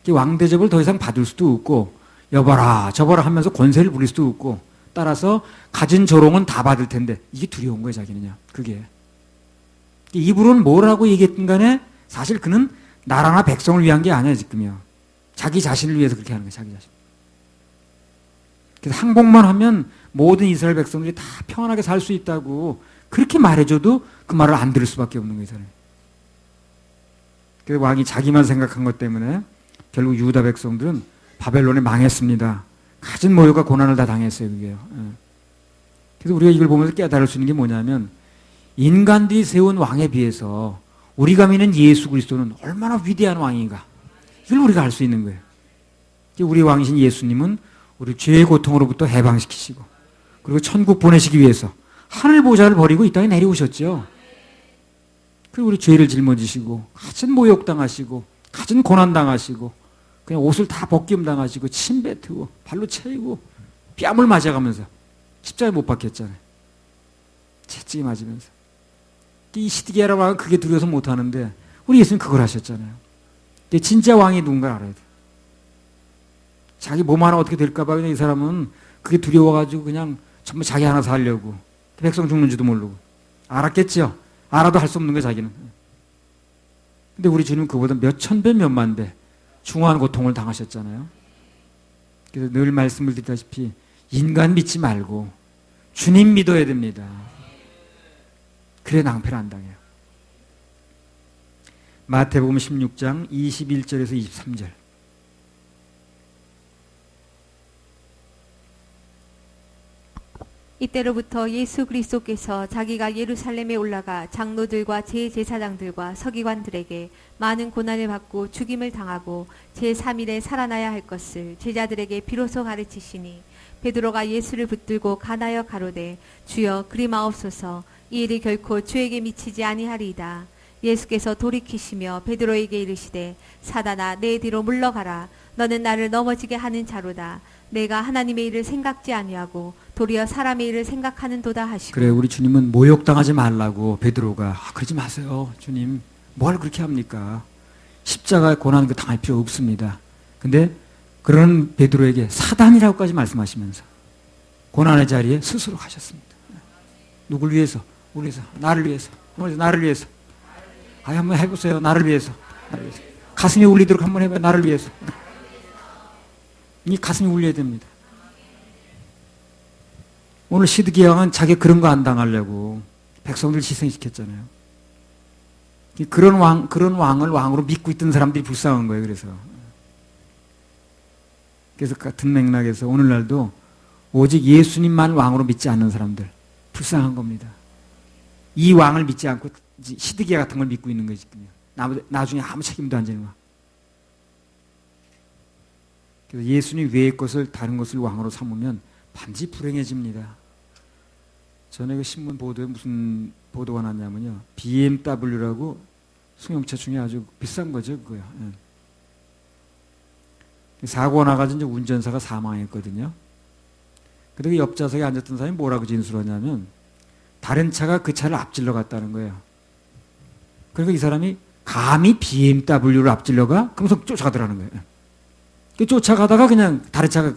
[SPEAKER 1] 왕 대접을 더 이상 받을 수도 없고 여봐라 저봐라 하면서 권세를 부릴 수도 없고 따라서 가진 조롱은 다 받을 텐데 이게 두려운 거예요. 자기는요. 그게. 입으로는 뭐라고 얘기했든 간에 사실 그는 나라나 백성을 위한 게 아니야 지금요. 자기 자신을 위해서 그렇게 하는 거예요. 자기 자신. 그래서 항복만 하면 모든 이스라엘 백성들이 다 평안하게 살 수 있다고 그렇게 말해줘도 그 말을 안 들을 수밖에 없는 거예요. 사람이. 그래서 왕이 자기만 생각한 것 때문에 결국 유다 백성들은 바벨론에 망했습니다. 가진 모욕과 고난을 다 당했어요. 그게요. 그래서 우리가 이걸 보면서 깨달을 수 있는 게 뭐냐면 인간들이 세운 왕에 비해서 우리가 믿는 예수 그리스도는 얼마나 위대한 왕인가. 이걸 우리가 알 수 있는 거예요. 우리 왕이신 예수님은 우리 죄의 고통으로부터 해방시키시고 그리고 천국 보내시기 위해서 하늘 보좌를 버리고 이 땅에 내려오셨죠. 그리고 우리 죄를 짊어지시고 갖은 모욕당하시고 갖은 고난당하시고 그냥 옷을 다 벗김당하시고 침 뱉고 발로 채이고 뺨을 맞아가면서 십자가에 못 박혔잖아요. 채찍이 맞으면서. 이 시드기야라는 왕은 그게 두려워서 못하는데 우리 예수님 그걸 하셨잖아요. 근데 진짜 왕이 누군가 알아야 돼요. 자기 몸 하나 어떻게 될까봐 그냥 이 사람은 그게 두려워가지고 그냥 전부 자기 하나 살려고 백성 죽는지도 모르고 알았겠죠. 알아도 할 수 없는 거예요. 자기는. 근데 우리 주님은 그보다 몇 천 배 몇만 배 중후한 고통을 당하셨잖아요. 그래서 늘 말씀을 드리다시피 인간 믿지 말고 주님 믿어야 됩니다. 그래 낭패를 안 당해요. 마태복음 16장 21절에서 23절.
[SPEAKER 2] 이때로부터 예수 그리스도께서 자기가 예루살렘에 올라가 장로들과 제제사장들과 서기관들에게 많은 고난을 받고 죽임을 당하고 제3일에 살아나야 할 것을 제자들에게 비로소 가르치시니 베드로가 예수를 붙들고 가나여 가로되 주여 그리 마옵소서 이 일이 결코 주에게 미치지 아니하리이다. 예수께서 돌이키시며 베드로에게 이르시되 사단아 내 뒤로 물러가라. 너는 나를 넘어지게 하는 자로다. 내가 하나님의 일을 생각지 아니하고 도리어 사람의 일을 생각하는도다 하시고. 그래 우리 주님은 모욕당하지 말라고 베드로가 그러지 마세요. 주님 뭘 그렇게 합니까? 십자가 고난 그 당할 필요 없습니다. 근데 그런 베드로에게 사단이라고까지 말씀하시면서 고난의 자리에 스스로 가셨습니다. 누굴 위해서? 우리 위해서. 나를 위해서. 나를 위해서. 아예 한번 해보세요. 나를 위해서. 나를 위해서. 가슴이 울리도록 한번 해봐요. 나를 위해서. 이 가슴이 울려야 됩니다. 오늘 시드기야 왕은 자기 그런 거 안 당하려고 백성들 희생시켰잖아요. 그런 왕을 왕으로 믿고 있던 사람들이 불쌍한 거예요. 그래서 같은 맥락에서 오늘날도 오직 예수님만 왕으로 믿지 않는 사람들,
[SPEAKER 1] 불쌍한 겁니다. 이 왕을 믿지 않고 시드기야 같은 걸 믿고 있는 거지. 나중에 아무 책임도 안 지는 거. 그래서 예수님 외의 것을 다른 것을 왕으로 삼으면 반드시 불행해집니다. 전에 그 신문 보도에 무슨 보도가 났냐면요. BMW라고 승용차 중에 아주 비싼 거죠, 그거요. 예. 사고가 나가지고 이제 운전사가 사망했거든요. 그리고 옆좌석에 앉았던 사람이 뭐라고 진술하냐면 다른 차가 그 차를 앞질러 갔다는 거예요. 그러니까 이 사람이 감히 BMW를 앞질러 가? 그러면서 쫓아가더라는 거예요. 쫓아가다가 그냥 다른 차가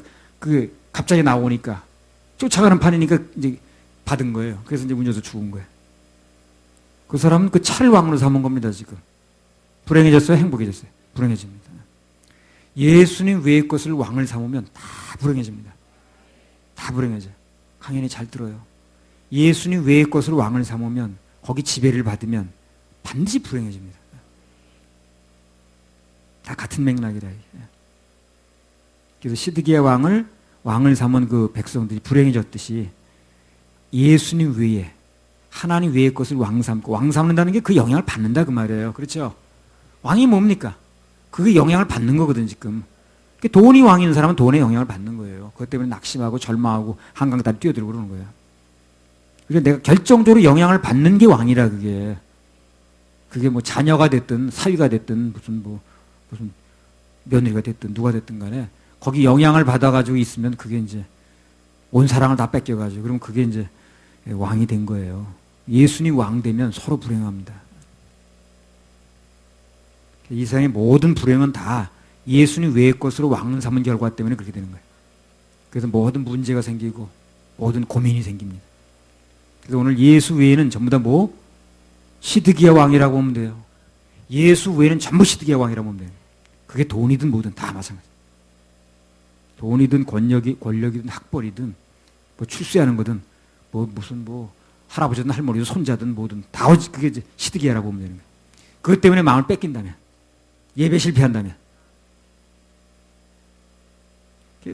[SPEAKER 1] 갑자기 나오니까 쫓아가는 판이니까 이제 받은 거예요. 그래서 이제 운전수 죽은 거예요. 그 사람은 그 차를 왕으로 삼은 겁니다, 지금. 불행해졌어요? 행복해졌어요? 불행해집니다. 예수님 외의 것을 왕을 삼으면 다 불행해집니다. 다 불행해져요. 강연이 잘 들어요. 예수님 외의 것을 왕을 삼으면 거기 지배를 받으면 반드시 불행해집니다. 다 같은 맥락이라. 그래서 시드기야 왕을 삼은 그 백성들이 불행해졌듯이 예수님 외에 하나님 외의 것을 왕 삼고 왕 삼는다는 게 그 영향을 받는다 그 말이에요. 그렇죠? 왕이 뭡니까? 그게 영향을 받는 거거든 지금. 돈이 왕인 사람은 돈의 영향을 받는 거예요. 그것 때문에 낙심하고 절망하고 한강다리 뛰어들고 그러는 거예요. 그러니까 내가 결정적으로 영향을 받는 게 왕이라 그게. 그게 뭐 자녀가 됐든 사위가 됐든 무슨 며느리가 됐든 누가 됐든 간에 거기 영향을 받아가지고 있으면 그게 이제 온 사랑을 다 뺏겨가지고 그러면 그게 이제 왕이 된 거예요. 예수님 왕 되면 서로 불행합니다. 이 세상의 모든 불행은 다 예수님 외의 것으로 왕을 삼은 결과 때문에 그렇게 되는 거예요. 그래서 모든 문제가 생기고 모든 고민이 생깁니다. 그래서 오늘 예수 외에는 전부 다 시드기야 왕이라고 보면 돼요. 예수 외에는 전부 시드기야 왕이라고 보면 돼요. 그게 돈이든 뭐든 다 마찬가지. 돈이든 권력이든 학벌이든 출세하는 거든 무슨 할아버지든 할머니든 손자든 뭐든 다 그게 이제 시드기야라고 보면 되는 거예요. 그것 때문에 마음을 뺏긴다면 예배 실패한다면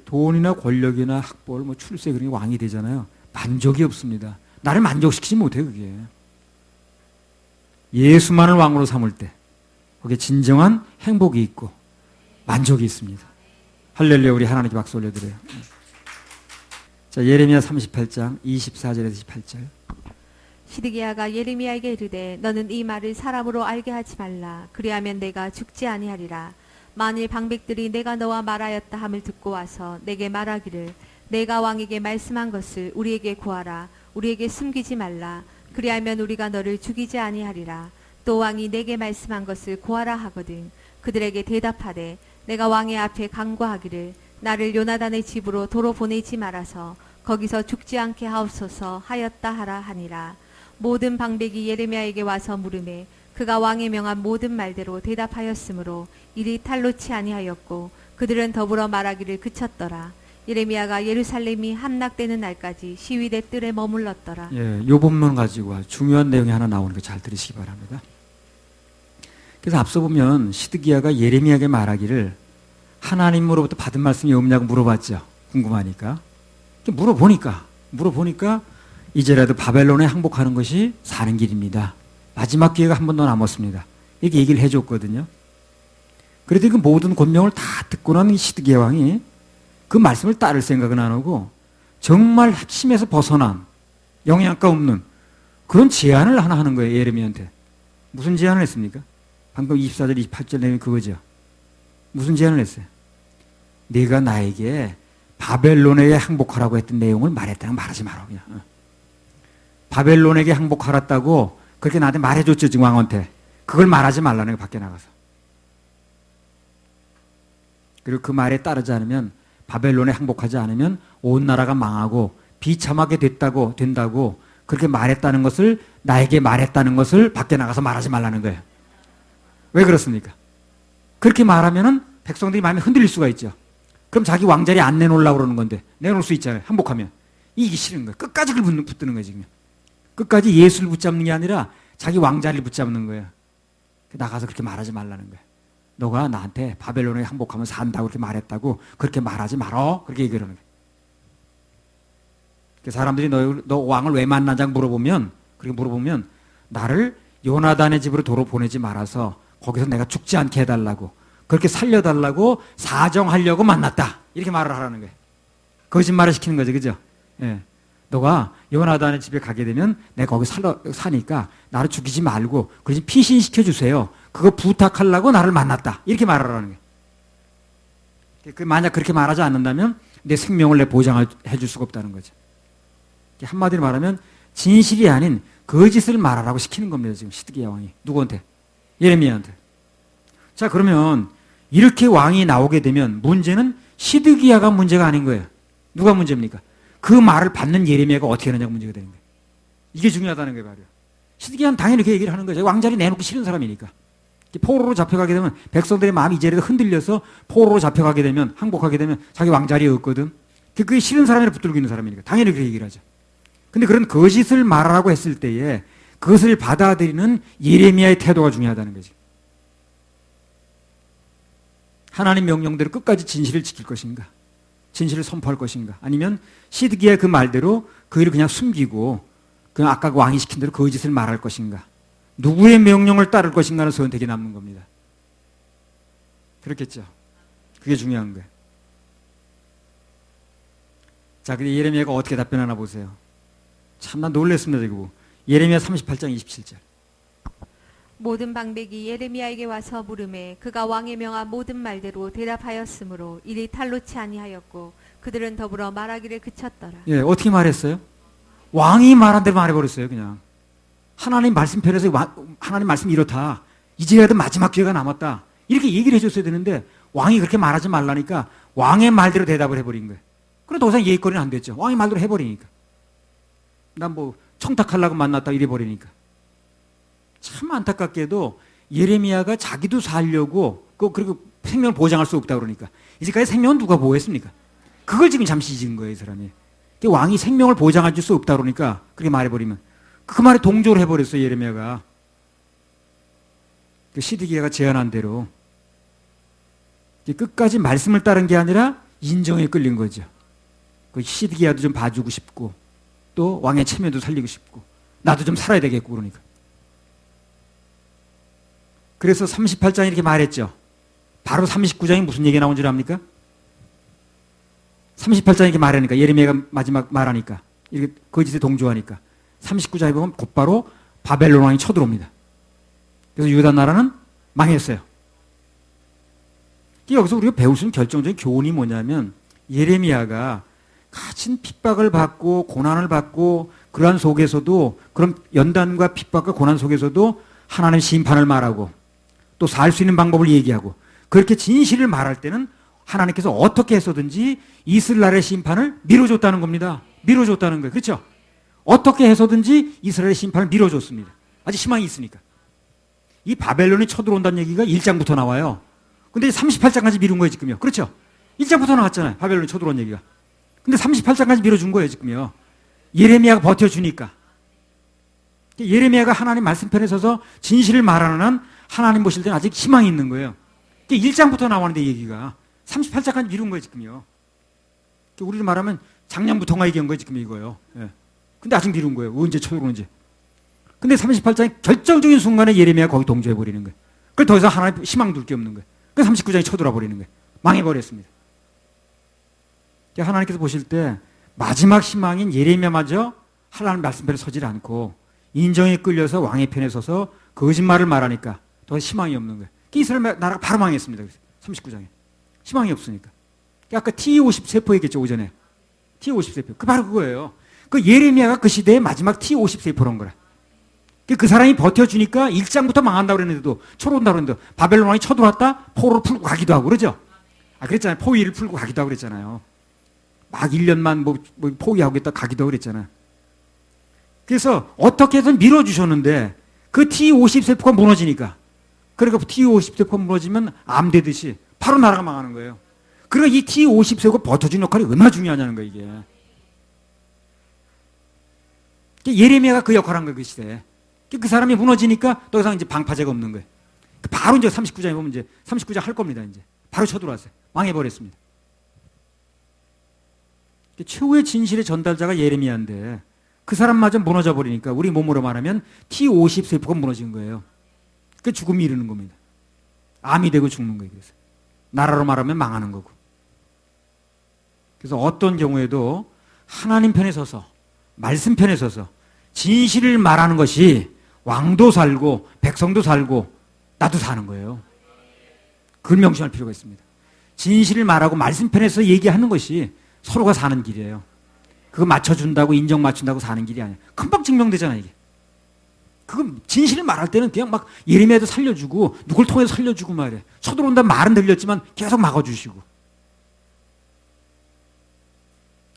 [SPEAKER 1] 돈이나 권력이나 학벌 출세 그런 게 왕이 되잖아요. 만족이 없습니다. 나를 만족시키지 못해 그게. 예수만을 왕으로 삼을 때 거기에 진정한 행복이 있고 만족이 있습니다. 할렐루야. 우리 하나님께 박수 올려드려요. 자, 예레미야 38장 24절에서 28절.
[SPEAKER 2] 시드기야가 예레미야에게 이르되 너는 이 말을 사람으로 알게 하지 말라. 그리하면 내가 죽지 아니하리라. 만일 방백들이 내가 너와 말하였다 함을 듣고 와서 내게 말하기를 내가 왕에게 말씀한 것을 우리에게 구하라. 우리에게 숨기지 말라. 그리하면 우리가 너를 죽이지 아니하리라. 또 왕이 내게 말씀한 것을 구하라 하거든 그들에게 대답하되 내가 왕의 앞에 간구하기를 나를 요나단의 집으로 도로 보내지 말아서 거기서 죽지 않게 하옵소서 하였다 하라 하니라. 모든 방백이 예레미야에게 와서 물으매 그가 왕의 명한 모든 말대로 대답하였으므로 일이 탈놓지 아니하였고 그들은 더불어 말하기를 그쳤더라. 예레미야가 예루살렘이 함락되는 날까지 시위대 뜰에 머물렀더라.
[SPEAKER 1] 예, 요 본문 가지고 아주 중요한 내용이 하나 나오는 거 잘 들으시기 바랍니다. 그래서 앞서 보면 시드기야가 예레미야에게 말하기를 하나님으로부터 받은 말씀이 없냐고 물어봤죠. 궁금하니까. 물어보니까 이제라도 바벨론에 항복하는 것이 사는 길입니다. 마지막 기회가 한 번 더 남았습니다. 이렇게 얘기를 해줬거든요. 그래도 그 모든 권명을 다 듣고 난 시드기야 왕이 그 말씀을 따를 생각은 안 하고 정말 핵심에서 벗어난 영양가 없는 그런 제안을 하나 하는 거예요. 예레미야한테. 무슨 제안을 했습니까? 방금 24절 28절 내용이 그거죠. 무슨 제안을 했어요? 네가 나에게 바벨론에게 항복하라고 했던 내용을 말했다는 말하지 마라. 그냥. 바벨론에게 항복하랬다고 그렇게 나한테 말해줬죠. 지금 왕한테. 그걸 말하지 말라는 거 밖에 나가서. 그리고 그 말에 따르지 않으면 바벨론에 항복하지 않으면 온 나라가 망하고 비참하게 된다고 그렇게 말했다는 것을 나에게 말했다는 것을 밖에 나가서 말하지 말라는 거예요. 왜 그렇습니까? 그렇게 말하면은 백성들이 마음이 흔들릴 수가 있죠. 그럼 자기 왕자리 안 내놓으려고 그러는 건데 내놓을 수 있잖아요. 항복하면. 이기 싫은 거예요. 끝까지 그걸 붙드는 거예요. 지금. 끝까지 예수를 붙잡는 게 아니라 자기 왕자리를 붙잡는 거예요. 나가서 그렇게 말하지 말라는 거예요. 너가 나한테 바벨론에 항복하면 산다고 그렇게 말했다고 그렇게 말하지 말어. 그렇게 얘기하는 거예요. 사람들이 너 왕을 왜 만나자 그렇게 물어보면 나를 요나단의 집으로 도로 보내지 말아서 거기서 내가 죽지 않게 해달라고, 그렇게 살려달라고 사정하려고 만났다, 이렇게 말을 하라는 거예요. 거짓말을 시키는 거죠, 그죠? 예. 너가 요나단의 집에 가게 되면 내가 거기 사니까 나를 죽이지 말고 그 집 피신시켜 주세요, 그거 부탁하려고 나를 만났다, 이렇게 말하라는 거예요. 만약 그렇게 말하지 않는다면 내 생명을 내 보장해 줄 수가 없다는 거죠. 한마디로 말하면 진실이 아닌 거짓을 말하라고 시키는 겁니다, 지금 시드기야 왕이. 누구한테? 예레미야한테. 자, 그러면 이렇게 왕이 나오게 되면 문제는 시드기야가 문제가 아닌 거예요. 누가 문제입니까? 그 말을 받는 예레미야가 어떻게 하느냐가 문제가 되는 거예요. 이게 중요하다는 거예요, 말이에요. 시드기야는 당연히 이렇게 얘기를 하는 거죠. 왕자리 내놓기 싫은 사람이니까. 포로로 잡혀가게 되면 백성들의 마음이 이제라도 흔들려서 포로로 잡혀가게 되면, 항복하게 되면 자기 왕자리에 없거든. 그게 싫은 사람이라 붙들고 있는 사람이니까 당연히 그렇게 얘기를 하죠. 근데 그런 거짓을 말하라고 했을 때에 그것을 받아들이는 예레미야의 태도가 중요하다는 거지. 하나님 명령대로 끝까지 진실을 지킬 것인가, 진실을 선포할 것인가, 아니면 시드기야의 그 말대로 그 일을 그냥 숨기고 그냥 아까 그 왕이 시킨 대로 거짓을 말할 것인가, 누구의 명령을 따를 것인가는 선택이 남는 겁니다. 그렇겠죠. 그게 중요한 거예요. 자, 근데 예레미야가 어떻게 답변하나 보세요. 참나 놀랬습니다, 이거. 예레미야 38장 27절.
[SPEAKER 2] 모든 방백이 예레미야에게 와서 물음에 그가 왕의 명한 모든 말대로 대답하였으므로 일이 탈놓지 아니하였고 그들은 더불어 말하기를 그쳤더라.
[SPEAKER 1] 예, 어떻게 말했어요? 왕이 말한 대로 말해버렸어요, 그냥. 하나님 말씀편에서 하나님 말씀이 이렇다, 이제라도 마지막 기회가 남았다, 이렇게 얘기를 해줬어야 되는데 왕이 그렇게 말하지 말라니까 왕의 말대로 대답을 해버린 거예요. 그럼 더 이상 얘기거리는 안 됐죠. 왕의 말대로 해버리니까. 난 뭐 청탁하려고 만났다 이래 버리니까. 참 안타깝게도 예레미야가 자기도 살려고 그리고 생명을 보장할 수 없다 그러니까 이제까지 생명은 누가 보호했습니까? 그걸 지금 잠시 잊은 거예요, 이 사람이. 왕이 생명을 보장해 줄 수 없다 그러니까 그렇게 말해버리면 그 말에 동조를 해버렸어요, 예레미야가. 시드기야가 제안한 대로 끝까지 말씀을 따른 게 아니라 인정에 끌린 거죠. 그 시드기야도 좀 봐주고 싶고 또 왕의 체면도 살리고 싶고 나도 좀 살아야 되겠고 그러니까. 그래서 38장에 이렇게 말했죠. 바로 39장에 무슨 얘기가 나온 줄 압니까? 38장에 이렇게 말하니까, 예레미야가 마지막 말하니까, 이렇게 거짓에 동조하니까 39장에 보면 곧바로 바벨론 왕이 쳐들어옵니다. 그래서 유다 나라는 망했어요. 여기서 우리가 배울 수 있는 결정적인 교훈이 뭐냐면, 예레미야가 갇힌 핍박을 받고 고난을 받고 그러한 속에서도, 그런 연단과 핍박과 고난 속에서도 하나님의 심판을 말하고 또 살 수 있는 방법을 얘기하고 그렇게 진실을 말할 때는 하나님께서 어떻게 해서든지 이스라엘의 심판을 미뤄줬다는 겁니다. 미뤄줬다는 거예요. 그렇죠? 어떻게 해서든지 이스라엘의 심판을 미뤄줬습니다. 아직 희망이 있으니까. 이 바벨론이 쳐들어온다는 얘기가 1장부터 나와요. 근데 38장까지 미룬 거예요, 지금요. 그렇죠? 1장부터 나왔잖아요, 바벨론이 쳐들어온 얘기가. 근데 38장까지 미뤄준 거예요, 지금요. 예레미야가 버텨주니까. 예레미야가 하나님 말씀편에 서서 진실을 말하는 한 하나님 보실 때는 아직 희망이 있는 거예요. 1장부터 나오는데 얘기가 38장까지 미룬 거예요, 지금요. 우리로 말하면 작년부터가 얘기한 거예요, 지금 이거요. 예. 근데 아직 미룬 거예요. 언제 쳐들어오는지. 근데 38장의 결정적인 순간에 예레미야가 거기 동조해버리는 거예요. 그걸 더 이상 하나님 희망 둘 게 없는 거예요. 그 39장이 쳐들어버리는 거예요. 망해버렸습니다. 하나님께서 보실 때 마지막 희망인 예레미야마저 하나님 말씀편에 서질 않고 인정에 끌려서 왕의 편에 서서 거짓말을 말하니까 더 희망이 없는 거예요. 이스라엘 나라가 바로 망했습니다. 39장에. 희망이 없으니까. 아까 T50 세포 얘기했죠, 오전에. T50 세포. 그 바로 그거예요. 그 예레미야가 그 시대의 마지막 T50 세포란 거라. 그 사람이 버텨주니까 1장부터 망한다고 그랬는데도, 쳐들어온다고 그랬는데, 바벨론 왕이 쳐들어왔다? 포로를 풀고 가기도 하고, 그러죠? 그랬잖아요. 포위를 풀고 가기도 하고 그랬잖아요. 막 1년만 뭐 포위하고 있다 가기도 하고 그랬잖아요. 그래서 어떻게든 밀어주셨는데, 그 T50 세포가 무너지니까. 그러니까 T50 세포가 무너지면 암 되듯이 바로 나라가 망하는 거예요. 그러니까 이 T50 세포가 버텨주는 역할이 얼마나 중요하냐는 거예요, 이게. 예레미야가 그 역할을 한 거예요, 그 시대에. 그 사람이 무너지니까 더 이상 이제 방파제가 없는 거예요. 바로 이제 39장에 보면 이제 39장 할 겁니다, 이제. 바로 쳐들어왔어요. 망해버렸습니다. 최후의 진실의 전달자가 예레미야인데 그 사람마저 무너져 버리니까 우리 몸으로 말하면 T50 세포가 무너진 거예요. 그 죽음이 이르는 겁니다. 암이 되고 죽는 거예요. 그래서 나라로 말하면 망하는 거고. 그래서 어떤 경우에도 하나님 편에 서서 말씀 편에 서서 진실을 말하는 것이 왕도 살고 백성도 살고 나도 사는 거예요. 그걸 명심할 필요가 있습니다. 진실을 말하고 말씀 편에서 얘기하는 것이 서로가 사는 길이에요. 그거 맞춰준다고 인정 맞춘다고 사는 길이 아니에요. 금방 증명되잖아 이게. 그거 진실을 말할 때는 그냥 막 예레미야도 살려주고 누굴 통해서 살려주고 말이에요. 쳐들어온다는 말은 들렸지만 계속 막아주시고.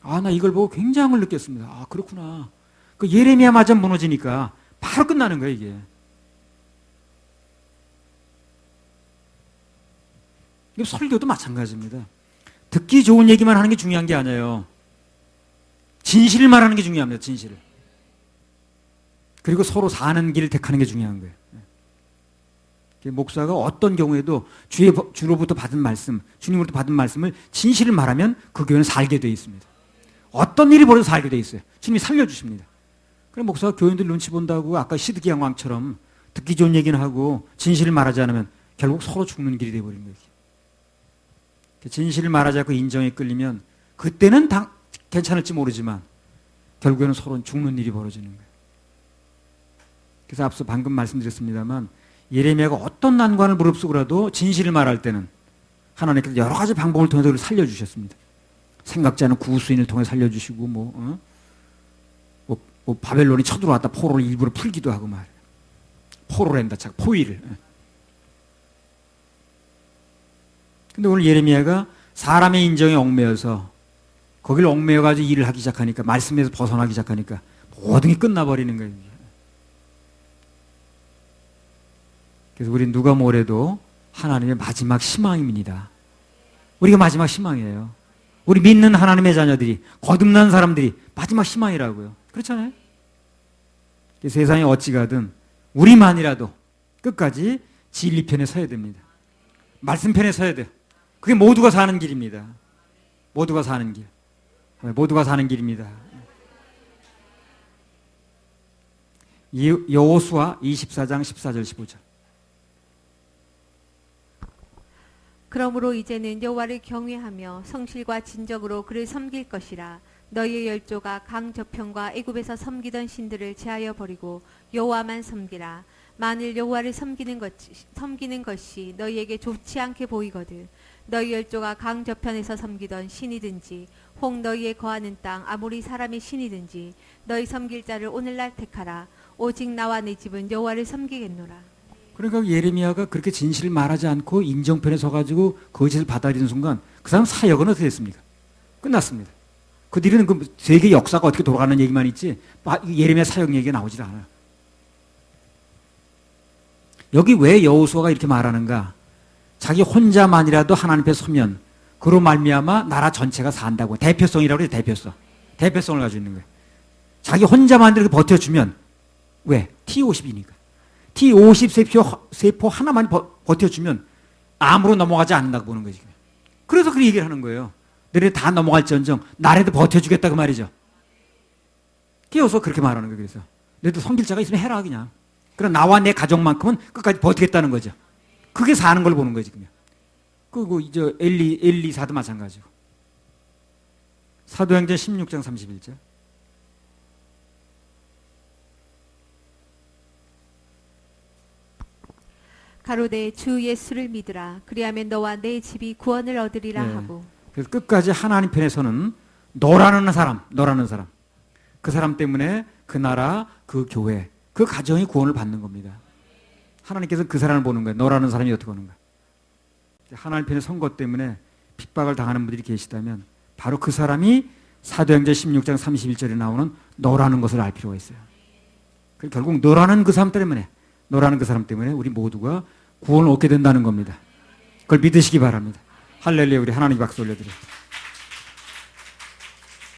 [SPEAKER 1] 아, 나 이걸 보고 굉장을 느꼈습니다. 아, 그렇구나. 그 예레미야마저 무너지니까 바로 끝나는 거예요 이게. 설교도 마찬가지입니다. 듣기 좋은 얘기만 하는 게 중요한 게 아니에요. 진실을 말하는 게 중요합니다. 진실을. 그리고 서로 사는 길을 택하는 게 중요한 거예요. 목사가 어떤 경우에도 주로부터 받은 말씀, 주님으로부터 받은 말씀을 진실을 말하면 그 교회는 살게 되어 있습니다. 어떤 일이 벌어도 살게 되어 있어요. 주님이 살려주십니다. 그럼 목사가 교인들 눈치 본다고 아까 시드기야 왕처럼 듣기 좋은 얘기는 하고 진실을 말하지 않으면 결국 서로 죽는 길이 되어버린 거예요. 진실을 말하지 않고 인정에 끌리면 그때는 괜찮을지 모르지만 결국에는 서로 죽는 일이 벌어지는 거예요. 그래서 앞서 방금 말씀드렸습니다만 예레미야가 어떤 난관을 무릅쓰고라도 진실을 말할 때는 하나님께서 여러 가지 방법을 통해서 그를 살려주셨습니다. 생각지 않은 구수인을 통해 살려주시고 뭐 바벨론이 쳐들어왔다 포로를 일부러 풀기도 하고 말이에요. 포로랜다 참 포위를. 근데 오늘 예레미야가 사람의 인정에 얽매여서 거기를 얽매여가지고 일을 하기 시작하니까 말씀에서 벗어나기 시작하니까 모든 게 끝나버리는 거예요. 그래서 우리 누가 뭐래도 하나님의 마지막 희망입니다. 우리가 마지막 희망이에요. 우리 믿는 하나님의 자녀들이 거듭난 사람들이 마지막 희망이라고요. 그렇잖아요. 세상에 어찌 가든 우리만이라도 끝까지 진리 편에 서야 됩니다. 말씀 편에 서야 돼요. 그게 모두가 사는 길입니다. 모두가 사는 길. 모두가 사는 길입니다. 여호수아 24장 14절 15절.
[SPEAKER 2] 그러므로 이제는 여호와를 경외하며 성실과 진정으로 그를 섬길 것이라. 너희의 열조가 강 저편과 애굽에서 섬기던 신들을 제하여 버리고 여호와만 섬기라. 만일 여호와를 섬기는 것이 너희에게 좋지 않게 보이거든 너희 열조가 강 저편에서 섬기던 신이든지 혹 너희의 거하는 땅 아무리 사람의 신이든지 너희 섬길 자를 오늘날 택하라. 오직 나와 내 집은 여호와를 섬기겠노라.
[SPEAKER 1] 그러니까 예레미야가 그렇게 진실을 말하지 않고 인정편에 서가지고 거짓을 받아들이는 순간 그 사람 사역은 어떻게 됐습니까? 끝났습니다. 그 뒤에는 그 세계 역사가 어떻게 돌아가는 얘기만 있지 예레미야 사역 얘기가 나오질 않아요. 여기 왜 여호수아가 이렇게 말하는가? 자기 혼자만이라도 하나님 앞에 서면 그로 말미암아 나라 전체가 산다고. 대표성이라고 해요. 대표성을 가지고 있는 거예요. 자기 혼자만 이렇게 버텨주면 왜? T50이니까. T50 세포 하나만 버텨주면 암으로 넘어가지 않는다고 보는 거지. 그래서 그 얘기를 하는 거예요. 너네 다 넘어갈지언정 나라도 버텨주겠다 그 말이죠. 그래서 그렇게 말하는 거예요. 그래서 너희도 섬길 자가 있으면 해라 그냥. 그럼 나와 내 가족만큼은 끝까지 버티겠다는 거죠. 그게 사는 걸 보는 거지 그냥. 그리고 이제 엘리사도 마찬가지고. 사도행전 16장 31절.
[SPEAKER 2] 가로되 주 예수를 믿으라. 그리하면 너와 내 집이 구원을 얻으리라 하고.
[SPEAKER 1] 그래서 끝까지 하나님 편에서는 너라는 사람. 그 사람 때문에 그 나라, 그 교회, 그 가정이 구원을 받는 겁니다. 하나님께서 그 사람을 보는 거예요. 너라는 사람이 어떻게 보는가. 하나님 편의 선거 때문에 핍박을 당하는 분들이 계시다면 바로 그 사람이 사도행전 16장 31절에 나오는 너라는 것을 알 필요가 있어요. 결국 너라는 그 사람 때문에 우리 모두가 구원을 얻게 된다는 겁니다. 그걸 믿으시기 바랍니다. 할렐루야. 우리 하나님 박수 올려드려요.